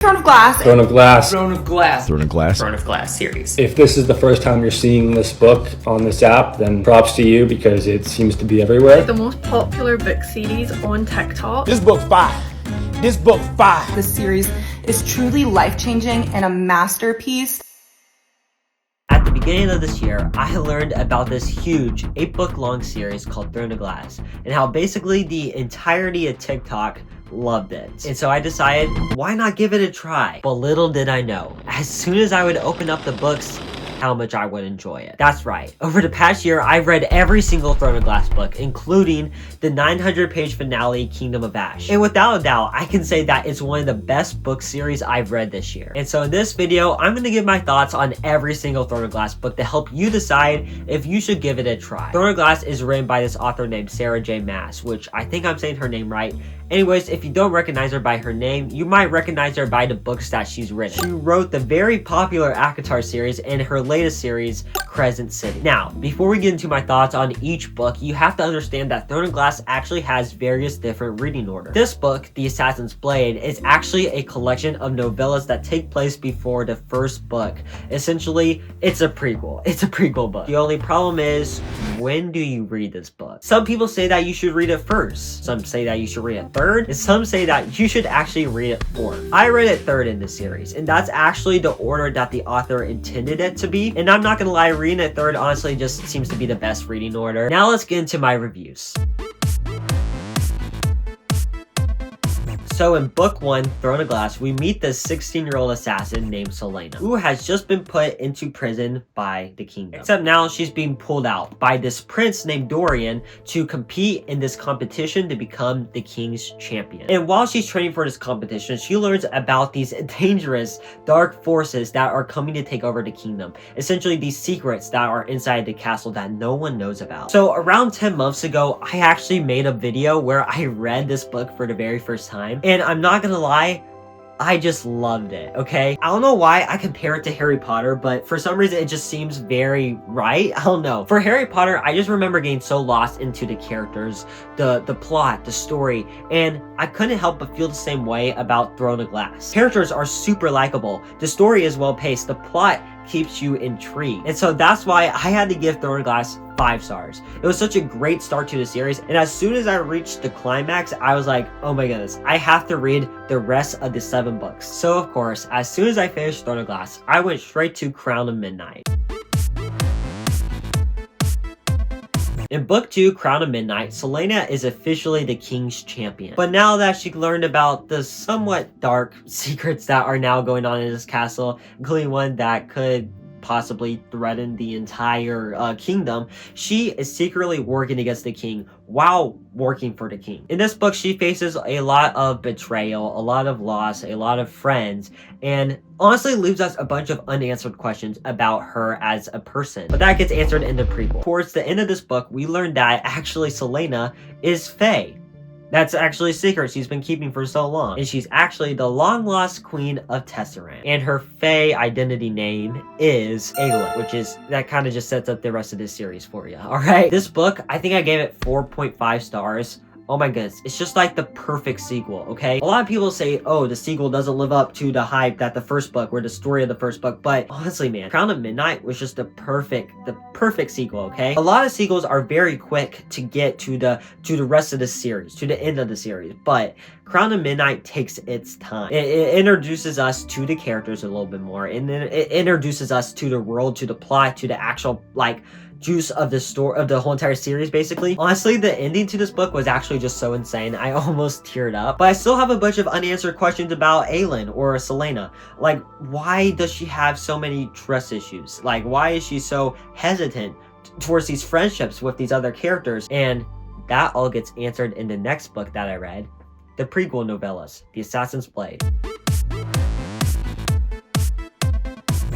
Throne of Glass. Throne of Glass. Throne of Glass. Throne of Glass. Throne of Glass series. If this is the first time you're seeing this book on this app, then props to you because it seems to be everywhere. The most popular book series on TikTok. This book fire. This book fire. This series is truly life-changing and a masterpiece. At the beginning of this year, I learned about this huge 8-book long series called Throne of Glass and how basically the entirety of TikTok loved it. And so I decided, why not give it a try? But little did I know, as soon as I would open up the books, how much I would enjoy it. That's right. Over the past year, I've read every single Throne of Glass book, including the 900-page finale, Kingdom of Ash. And without a doubt, I can say that it's one of the best book series I've read this year. And so in this video, I'm going to give my thoughts on every single Throne of Glass book to help you decide if you should give it a try. Throne of Glass is written by this author named Sarah J. Maas, which I think I'm saying her name right. Anyways, if you don't recognize her by her name, you might recognize her by the books that she's written. She wrote the very popular ACOTAR series and her latest series, Crescent City. Now, before we get into my thoughts on each book, you have to understand that Throne of Glass actually has various different reading orders. This book, The Assassin's Blade, is actually a collection of novellas that take place before the first book. Essentially, it's a prequel. It's a prequel book. The only problem is, when do you read this book? Some people say that you should read it first. Some say that you should read it third, and some say that you should actually read it fourth. I read it third in this series, and that's actually the order that the author intended it to be. And I'm not gonna lie, reading it third honestly just seems to be the best reading order. Now let's get into my reviews. So in book 1, Throne of Glass, we meet this 16-year-old assassin named Selena, who has just been put into prison by the kingdom. Except now she's being pulled out by this prince named Dorian to compete in this competition to become the king's champion. And while she's training for this competition, she learns about these dangerous dark forces that are coming to take over the kingdom. Essentially these secrets that are inside the castle that no one knows about. So around 10 months ago, I actually made a video where I read this book for the very first time. And I'm not gonna lie, I just loved it, okay? I don't know why I compare it to Harry Potter, but for some reason it just seems very right. I don't know. For Harry Potter, I just remember getting so lost into the characters, the plot, the story, and I couldn't help but feel the same way about Throne of Glass. Characters are super likable, the story is well paced, the plot keeps you intrigued. And so that's why I had to give Throne of Glass 5 stars. It was such a great start to the series, and as soon as I reached the climax, I was like, oh my goodness, I have to read the rest of the 7 books. So of course, as soon as I finished Throne of Glass, I went straight to Crown of Midnight. In book 2, Crown of Midnight, Selena is officially the king's champion. But now that she learned about the somewhat dark secrets that are now going on in this castle, including one that could possibly threaten the entire kingdom, she is secretly working against the king while working for the king. In this book, she faces a lot of betrayal, a lot of loss, a lot of friends, and honestly leaves us a bunch of unanswered questions about her as a person. But that gets answered in the prequel. Towards the end of this book, we learn that actually Selena is Fae. That's actually a secret she's been keeping for so long. And she's actually the long-lost queen of Tesserand. And her Fae identity name is Aelin, which is, that kind of just sets up the rest of this series for you, alright? This book, I think I gave it 4.5 stars. Oh my goodness, it's just like the perfect sequel, okay? A lot of people say, oh, the sequel doesn't live up to the hype that the first book or the story of the first book, but honestly, man, Crown of Midnight was just the perfect sequel, okay? A lot of sequels are very quick to get to the rest of the series, to the end of the series, but Crown of Midnight takes its time. It introduces us to the characters a little bit more, and then it introduces us to the world, to the plot, to the actual, like, juice of the story of the whole entire series, basically. Honestly, the ending to this book was actually just so insane. I almost teared up. But I still have a bunch of unanswered questions about Aelin or Selena. Like, why does she have so many trust issues? Like, why is she so hesitant towards these friendships with these other characters? And that all gets answered in the next book that I read, the prequel novellas, The Assassin's Blade.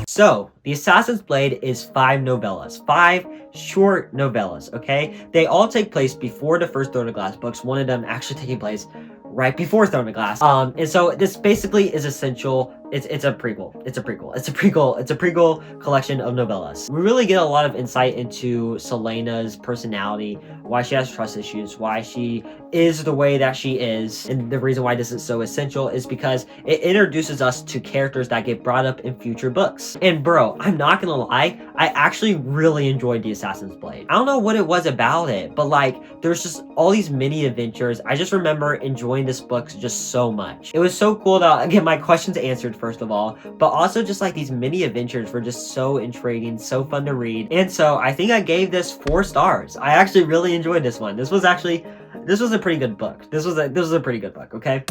So, The Assassin's Blade is 5 novellas, 5 short novellas, okay? They all take place before the first Throne of Glass books, one of them actually taking place right before Throne of Glass. And so this basically is essential It's a prequel. It's a prequel. It's a prequel. It's a prequel collection of novellas. We really get a lot of insight into Celaena's personality, why she has trust issues, why she is the way that she is. And the reason why this is so essential is because it introduces us to characters that get brought up in future books. And bro, I'm not gonna lie, I actually really enjoyed The Assassin's Blade. I don't know what it was about it, but like, there's just all these mini adventures. I just remember enjoying this book just so much. It was so cool to get my questions answered, first of all, but also just like these mini adventures were just so intriguing, so fun to read. And so I think I gave this 4 stars. I actually really enjoyed this one. This was a pretty good book. This was a pretty good book, okay?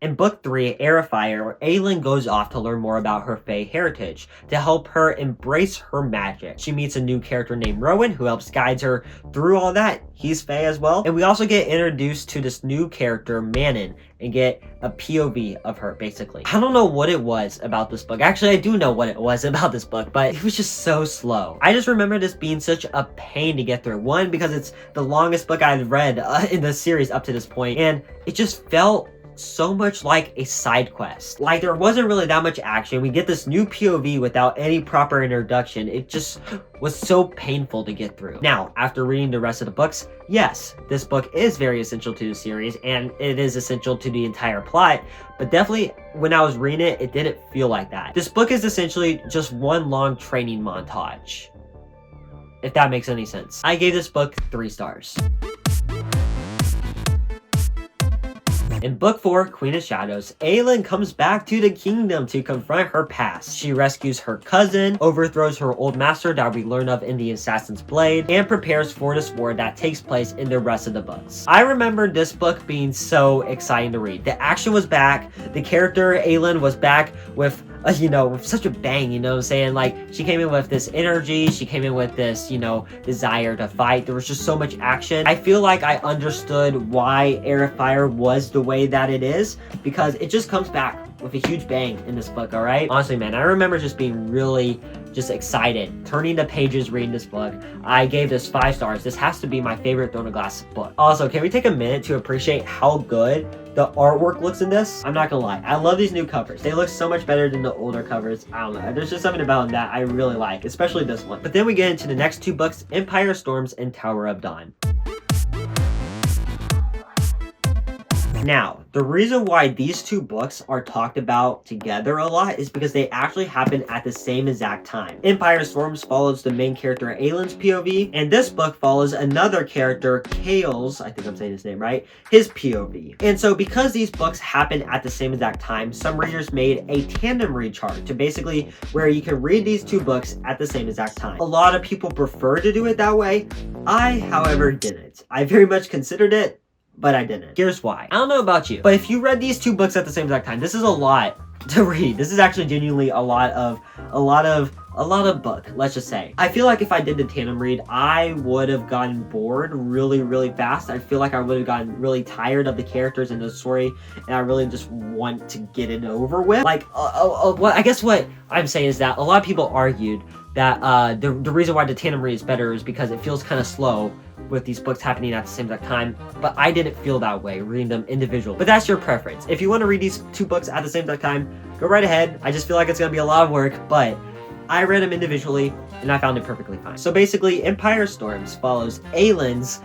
In book 3, Heir, Aelin goes off to learn more about her Fae heritage to help her embrace her magic. She meets a new character named Rowan who helps guide her through all that. He's Fae as well. And we also get introduced to this new character, Manon, and get a POV of her, basically. I don't know what it was about this book. Actually, I do know what it was about this book, but it was just so slow. I just remember this being such a pain to get through. One, because it's the longest book I've read in the series up to this point, and it just felt so much like a side quest. Like, there wasn't really that much action. We get this new POV without any proper introduction. It just was so painful to get through. Now, after reading the rest of the books, yes, this book is very essential to the series, and it is essential to the entire plot, but definitely when I was reading it, it didn't feel like that. This book is essentially just one long training montage, if that makes any sense. I gave this book 3 stars. In book 4, Queen of Shadows, Aelin comes back to the kingdom to confront her past. She rescues her cousin, overthrows her old master that we learn of in The Assassin's Blade, and prepares for this war that takes place in the rest of the books. I remember this book being so exciting to read. The action was back, the character Aelin was back with with such a bang, you know what I'm saying? Like, she came in with this energy, she came in with this, desire to fight. There was just so much action. I feel like I understood why Heir was the way that it is, because it just comes back with a huge bang in this book, alright? Honestly, man, I remember just being really excited, turning the pages, reading this book. I gave this 5 stars. This has to be my favorite Throne of Glass book. Also, can we take a minute to appreciate how good the artwork looks in this? I'm not gonna lie, I love these new covers. They look so much better than the older covers. I don't know, there's just something about them that I really like, especially this one. But then we get into the next 2 books, Empire Storms and Tower of Dawn. Now, the reason why these 2 books are talked about together a lot is because they actually happen at the same exact time. Empire Storms follows the main character Aelin's POV, and this book follows another character, Kale's, I think I'm saying his name right, his POV. And so because these books happen at the same exact time, some readers made a tandem read chart to basically where you can read these 2 books at the same exact time. A lot of people prefer to do it that way. I, however, didn't. I very much considered it, but I didn't. Here's why. I don't know about you, but if you read these 2 books at the same exact time, this is a lot to read. This is actually genuinely a lot of book, let's just say. I feel like if I did the tandem read, I would have gotten bored really fast. I feel like I would have gotten really tired of the characters and the story, and I really just want to get it over with. Like, I guess what I'm saying is that a lot of people argued that the reason why the tandem read is better is because it feels kind of slow with these books happening at the same exact time, but I didn't feel that way reading them individually. But that's your preference. If you want to read these 2 books at the same exact time, go right ahead. I just feel like it's going to be a lot of work, but I read them individually, and I found it perfectly fine. So basically, Empire Storms follows Aelin's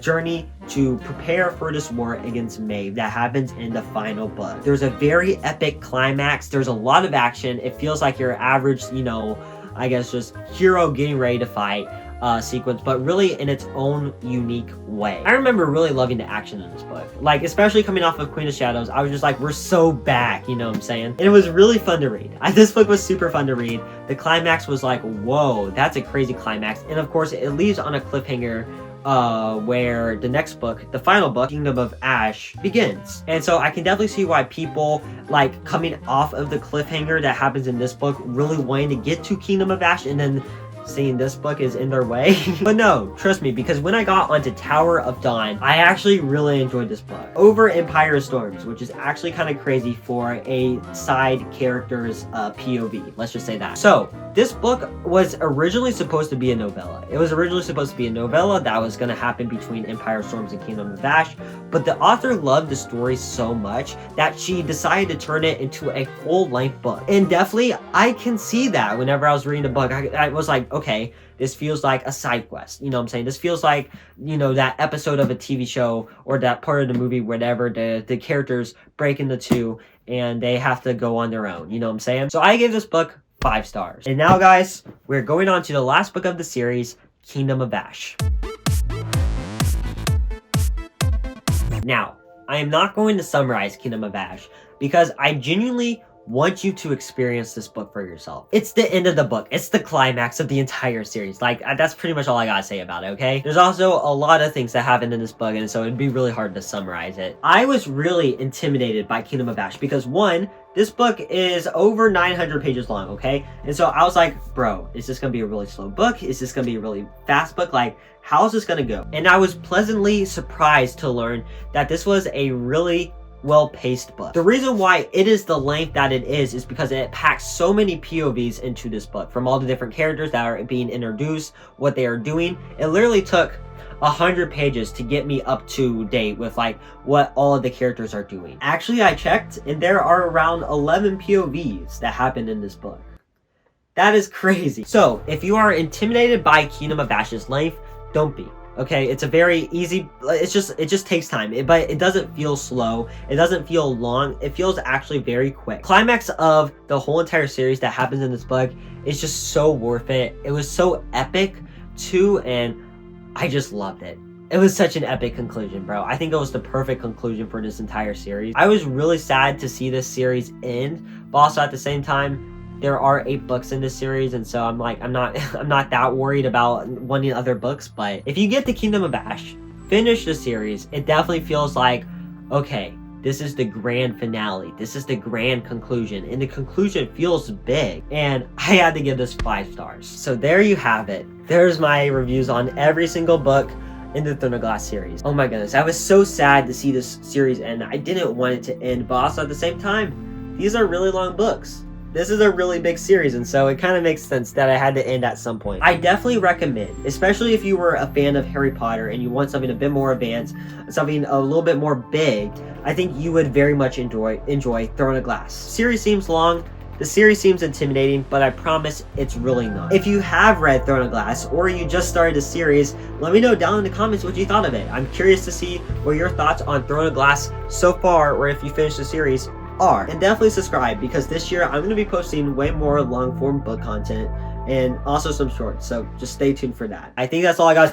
journey to prepare for this war against Maeve that happens in the final book. There's a very epic climax. There's a lot of action. It feels like your average, I guess just hero getting ready to fight sequence, but really in its own unique way. I remember really loving the action in this book. Like, especially coming off of Queen of Shadows, I was just like, we're so back, you know what I'm saying? And it was really fun to read. This book was super fun to read. The climax was like, whoa, that's a crazy climax. And of course, it leaves on a cliffhanger where the next book, the final book, Kingdom of Ash, begins. And so I can definitely see why people, like, coming off of the cliffhanger that happens in this book, really wanting to get to Kingdom of Ash and then seeing this book is in their way. But no, trust me, because when I got onto Tower of Dawn, I actually really enjoyed this book over Empire of Storms, which is actually kind of crazy for a side character's POV. Let's just say that. So this book was originally supposed to be a novella. It was originally supposed to be a novella that was going to happen between Empire of Storms and Kingdom of Ash, but the author loved the story so much that she decided to turn it into a full-length book. And definitely, I can see that whenever I was reading the book. I was like, okay, this feels like a side quest. You know what I'm saying? This feels like, you know, that episode of a TV show or that part of the movie, whatever, the characters break into two and they have to go on their own. You know what I'm saying? So I gave this book 5 stars. And now, guys, we're going on to the last book of the series, Kingdom of Ash. Now, I am not going to summarize Kingdom of Ash because I genuinely want you to experience this book for yourself. It's the end of the book. It's the climax of the entire series. Like, that's pretty much all I gotta say about it, okay? There's also a lot of things that happened in this book, and so it'd be really hard to summarize it. I was really intimidated by Kingdom of Ash because, one, this book is over 900 pages long, okay? And so I was like, bro, is this gonna be a really slow book? Is this gonna be a really fast book? Like, how's this gonna go? And I was pleasantly surprised to learn that this was a really well-paced book. The reason why it is the length that it is because it packs so many POVs into this book from all the different characters that are being introduced, what they are doing. It literally took 100 pages to get me up to date with like what all of the characters are doing. Actually, I checked and there are around 11 POVs that happen in this book. That is crazy. So if you are intimidated by Kingdom of Ash's length, don't be. Okay, it's a very easy, it just takes time, but it doesn't feel slow, it doesn't feel long, it feels actually very quick. Climax of the whole entire series that happens in this book is just so worth it. It was so epic too, and I just loved it. It was such an epic conclusion, bro. I think it was the perfect conclusion for this entire series. I was really sad to see this series end, but also at the same time, there are 8 books in this series, and so I'm like, I'm not that worried about wanting other books. But if you get the Kingdom of Ash, finish the series, it definitely feels like, okay, this is the grand finale. This is the grand conclusion, and the conclusion feels big. And I had to give this 5 stars. So there you have it. There's my reviews on every single book in the Throne of Glass series. Oh my goodness, I was so sad to see this series end. I didn't want it to end, but also at the same time, these are really long books. This is a really big series, and so it kind of makes sense that I had to end at some point. I definitely recommend, especially if you were a fan of Harry Potter and you want something a bit more advanced, something a little bit more big, I think you would very much enjoy Throne of Glass. Series seems long, the series seems intimidating, but I promise it's really not. If you have read Throne of Glass, or you just started the series, let me know down in the comments what you thought of it. I'm curious to see what your thoughts on Throne of Glass so far, or if you finished the series, are. And definitely subscribe, because this year I'm going to be posting way more long form book content and also some shorts, so just stay tuned for that. I think that's all I got.